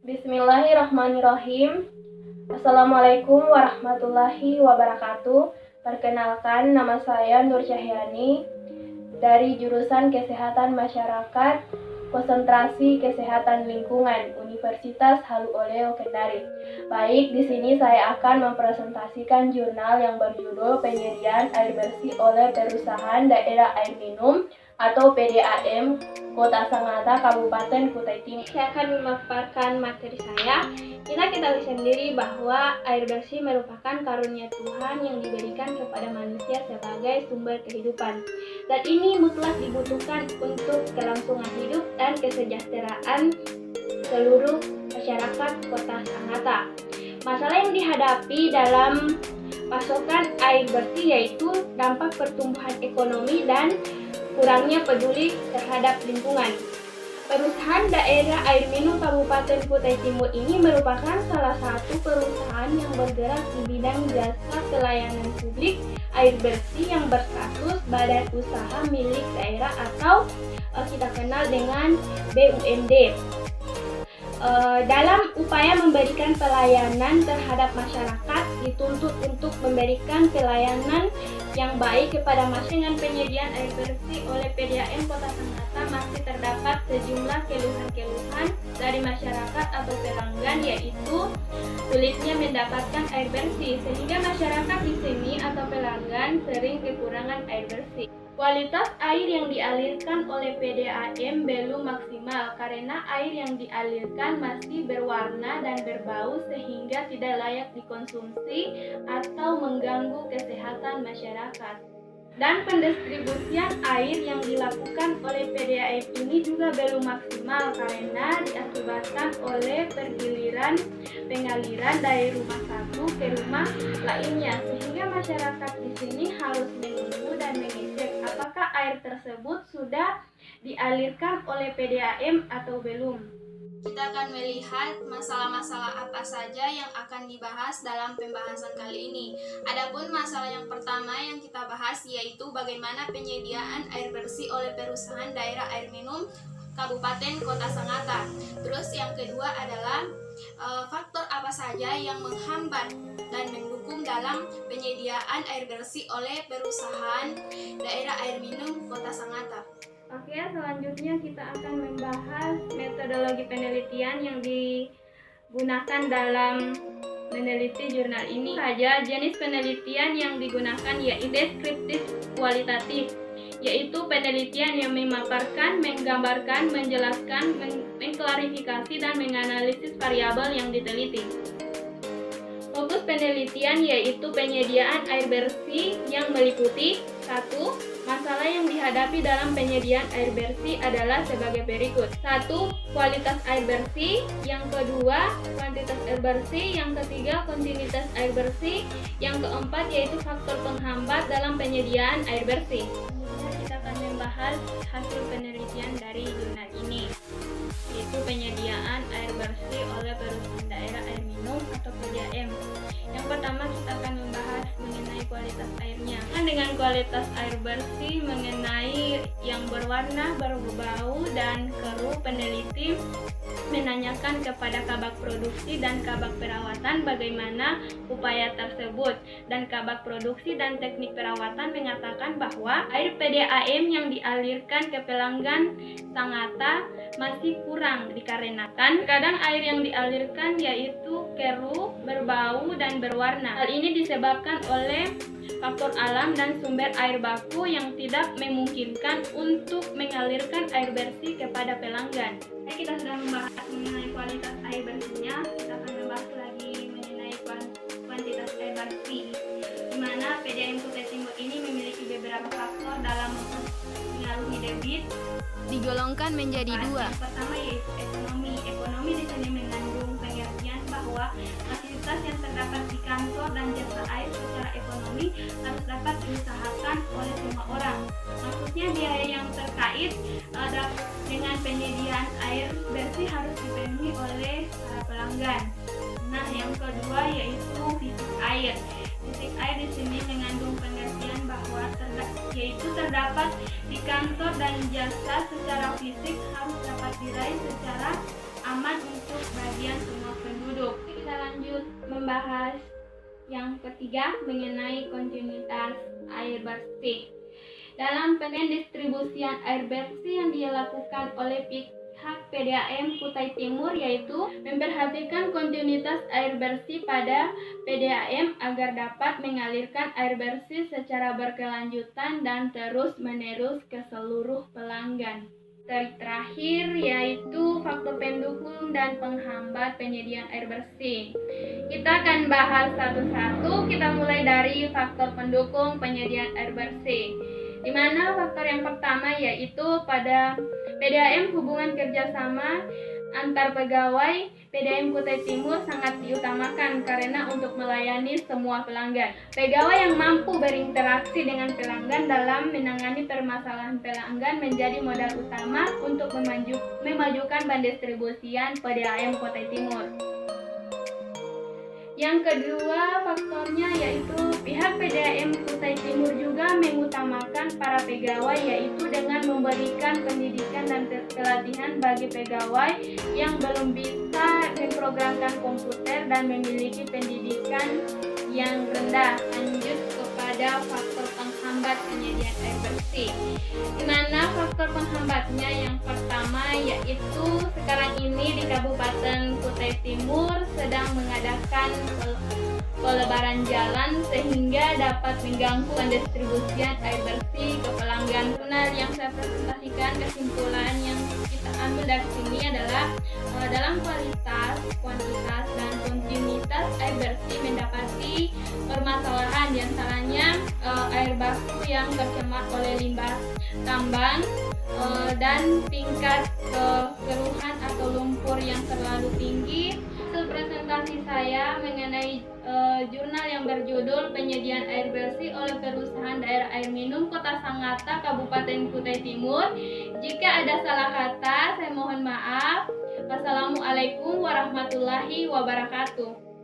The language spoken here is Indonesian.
Bismillahirrahmanirrahim. Assalamualaikum warahmatullahi wabarakatuh. Perkenalkan, nama saya Nur Cahyani dari jurusan Kesehatan Masyarakat, Konsentrasi Kesehatan Lingkungan, Universitas Halu Oleo Kendari. Baik, di sini saya akan mempresentasikan jurnal yang berjudul Penyediaan Air Bersih oleh Perusahaan Daerah Air Minum atau PDAM Kota Sangatta, Kabupaten Kutai Timur. Saya akan memaparkan materi saya. Kita ketahui sendiri bahwa air bersih merupakan karunia Tuhan yang diberikan kepada manusia sebagai sumber kehidupan. Dan ini mutlak dibutuhkan untuk kelangsungan hidup dan kesejahteraan seluruh masyarakat Kota Sangatta. Masalah yang dihadapi dalam pasokan air bersih yaitu dampak pertumbuhan ekonomi dan kurangnya peduli terhadap lingkungan. Perusahaan Daerah Air Minum Kabupaten Kutai Timur ini merupakan salah satu perusahaan yang bergerak di bidang jasa pelayanan publik air bersih yang berstatus badan usaha milik daerah atau kita kenal dengan BUMD. Dalam upaya memberikan pelayanan terhadap masyarakat, dituntut untuk memberikan pelayanan yang baik kepada masyarakat. Dengan penyediaan air bersih oleh PDAM Kota Sangatta masih terdapat sejumlah keluhan-keluhan dari masyarakat atau pelanggan, yaitu sulitnya mendapatkan air bersih, sehingga masyarakat di sini atau pelanggan sering kekurangan air bersih. Kualitas air yang dialirkan oleh PDAM belum maksimal karena air yang dialirkan masih berwarna dan berbau sehingga tidak layak dikonsumsi atau mengganggu kesehatan masyarakat. Dan pendistribusian air yang dilakukan oleh PDAM ini juga belum maksimal karena diakibatkan oleh pergiliran pengaliran dari rumah satu ke rumah lainnya, sehingga masyarakat di sini harus menunggu dan mengecek apakah air tersebut sudah dialirkan oleh PDAM atau belum. Kita akan melihat masalah-masalah apa saja yang akan dibahas dalam pembahasan kali ini. Adapun masalah yang pertama yang kita bahas yaitu bagaimana penyediaan air bersih oleh Perusahaan Daerah Air Minum Kabupaten Kota Sangatta. Terus yang kedua adalah faktor apa saja yang menghambat dan mendukung dalam penyediaan air bersih oleh Perusahaan Daerah Air Minum Kota Sangatta. Oke, selanjutnya kita akan membahas metodologi penelitian yang digunakan dalam meneliti jurnal ini. Saja jenis penelitian yang digunakan yaitu deskriptif kualitatif, yaitu penelitian yang memaparkan, menggambarkan, menjelaskan, mengklarifikasi, dan menganalisis variabel yang diteliti. Fokus penelitian yaitu penyediaan air bersih yang meliputi 1. Masalah yang dihadapi dalam penyediaan air bersih adalah sebagai berikut. 1. Kualitas air bersih. Yang kedua, kuantitas air bersih. Yang ketiga, kontinuitas air bersih. Yang keempat, yaitu faktor penghambat dalam penyediaan air bersih. Kemudian kita akan membahas hasil penelitian dari jurnal ini, yaitu penyediaan air bersih oleh Perusahaan Daerah Air Minum atau PDAM. Yang pertama kita akan membahas mengenai kualitas airnya. Dengan kualitas air bersih mengenai yang berwarna, berbau, dan keruh, peneliti menanyakan kepada kabak produksi dan kabak perawatan bagaimana upaya tersebut, dan kabak produksi dan teknik perawatan mengatakan bahwa air PDAM yang dialirkan ke pelanggan Sangatta masih kurang dikarenakan kadang air yang dialirkan yaitu keruh, berbau, dan berwarna. Hal ini disebabkan oleh faktor alam dan sumber air baku yang tidak memungkinkan untuk mengalirkan air bersih kepada pelanggan. Kita sudah membahas mengenai kualitas air bersihnya, kita akan membahas lagi mengenai kuantitas air bersih, di mana PDAM Kutai Timur ini memiliki beberapa faktor dalam mengaruhi debit. Digolongkan menjadi dua. Yang pertama yaitu ekonomi. Ekonomi di sini mengandung pengertian bahwa fasilitas yang terdapat di kantor dan jasa air secara ekonomi harus dapat diusahakan oleh semua orang. Maksudnya biaya yang terkait dengan penyediaan air bersih harus dipenuhi oleh para pelanggan. Nah, yang kedua yaitu fisik air. Fisik air di sini mengandung pengertian bahwa yaitu terdapat di kantor dan jasa secara fisik harus dapat diraih secara aman untuk bagian semua penduduk. Kita lanjut membahas yang ketiga mengenai kontinuitas air bersih. Dalam pendistribusian air bersih yang dilakukan oleh pihak PDAM Kutai Timur, yaitu memperhatikan kontinuitas air bersih pada PDAM agar dapat mengalirkan air bersih secara berkelanjutan dan terus-menerus ke seluruh pelanggan. Terakhir yaitu faktor pendukung dan penghambat penyediaan air bersih. Kita akan bahas satu-satu. Kita mulai dari faktor pendukung penyediaan air bersih, di mana faktor yang pertama yaitu pada PDAM hubungan kerjasama antar pegawai PDAM Kutai Timur sangat diutamakan karena untuk melayani semua pelanggan. Pegawai yang mampu berinteraksi dengan pelanggan dalam menangani permasalahan pelanggan menjadi modal utama untuk memajukan pendistribusian PDAM Kutai Timur. Yang kedua faktornya yaitu pihak PDAM Kutai Timur juga mengutamakan para pegawai, yaitu dengan memberikan pendidikan dan pelatihan bagi pegawai yang belum bisa memprogramkan komputer dan memiliki pendidikan yang rendah. Lanjut kepada faktor penghambat penyediaan air bersih, di mana faktor penghambatnya yang pertama yaitu sekarang ini di Kabupaten Kutai Timur sedang mengadakan pelebaran jalan sehingga dapat mengganggu pendistribusian air bersih ke pelanggan. Benar yang saya presentasikan, kesimpulan yang kita ambil dari sini adalah dalam kualitas, kuantitas, dan kontinuitas air bersih mendapati permasalahan, diantaranya air baku yang tercemar oleh limbah tambang dan tingkat keruhan atau lumpur yang terlalu tinggi. Hasil presentasi saya mengenai jurnal yang berjudul Penyediaan Air Bersih oleh Perusahaan Daerah Air Minum Kota Sangatta, Kabupaten Kutai Timur. Jika ada salah kata, saya mohon maaf. Wassalamualaikum warahmatullahi wabarakatuh.